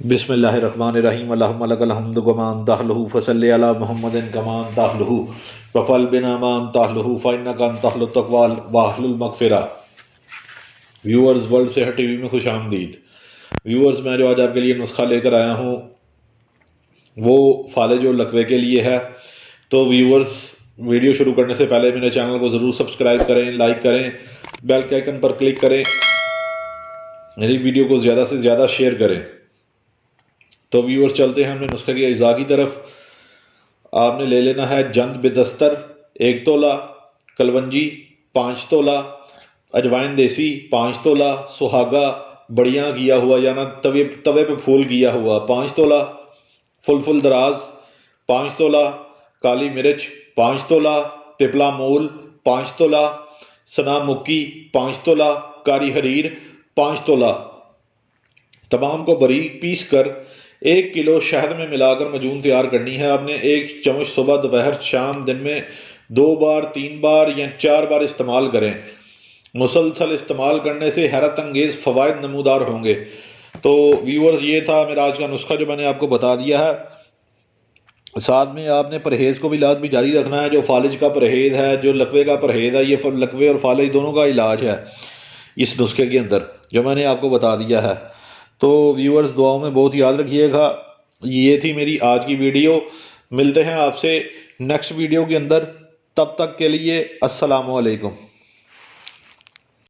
बिस्मिल्लाहिर्रहमानिर्रहीम अल्लाहुम्मा लकल हम्दु कमा अनतहलहु फसल्लि अला मुहम्मदिन कमा अनतहलहु वफल बिना मा अनतहलहु फइन्नका अनतहलु तक़वा वाहलुल मग़फ़िरा। व्यूअर्स, वर्ल्ड सेहत टीवी में खुश आमदीद। व्यूअर्स, मैं जो आज आपके लिए नुस्खा लेकर आया हूँ वो फालिज और लकवे के लिए है। तो व्यूअर्स, वीडियो शुरू करने से पहले मेरे चैनल को ज़रूर सब्सक्राइब करें, लाइक करें, बेल के आइकन पर क्लिक करें, मेरी वीडियो को ज़्यादा से ज़्यादा शेयर करें। तो व्यूअर्स, चलते हैं हमने नुस्खे की अज़ा की तरफ। आपने ले लेना है जंद बिदस्तर 1 तोला, कलवंजी 5 तोला, अजवाइन देसी 5 तोला, सुहागा बढ़िया किया हुआ या ना तवे पे फूल किया हुआ 5 तोला, फुल दराज 5 तोला, काली मिर्च 5 तोला, पिपला मूल 5 तोला, सना मुक्की 5 तोला, कारी हरीर 5 तोला। तमाम को बारीक पीस कर 1 किलो शहद में मिलाकर मजून तैयार करनी है। आपने 1 चम्मच सुबह, दोपहर, शाम, दिन में 2 बार, 3 बार या 4 बार इस्तेमाल करें। मुसलसल इस्तेमाल करने से हैरत अंगेज़ फ़वाइद नमूदार होंगे। तो व्यूअर्स, ये था मेरा आज का नुस्खा जो मैंने आपको बता दिया है। साथ में आपने परहेज़ को भी लाजमी जारी रखना है। जो फालिज का परहेज़ है, जो लकवे का परहेज़ है, ये लकवे और फालिज दोनों का इलाज है इस नुस्खे के अंदर जो मैंने आपको बता दिया है। तो व्यूअर्स, दुआओं में बहुत याद रखिएगा। ये थी मेरी आज की वीडियो। मिलते हैं आपसे नेक्स्ट वीडियो के अंदर। तब तक के लिए अस्सलामु अलैकुम।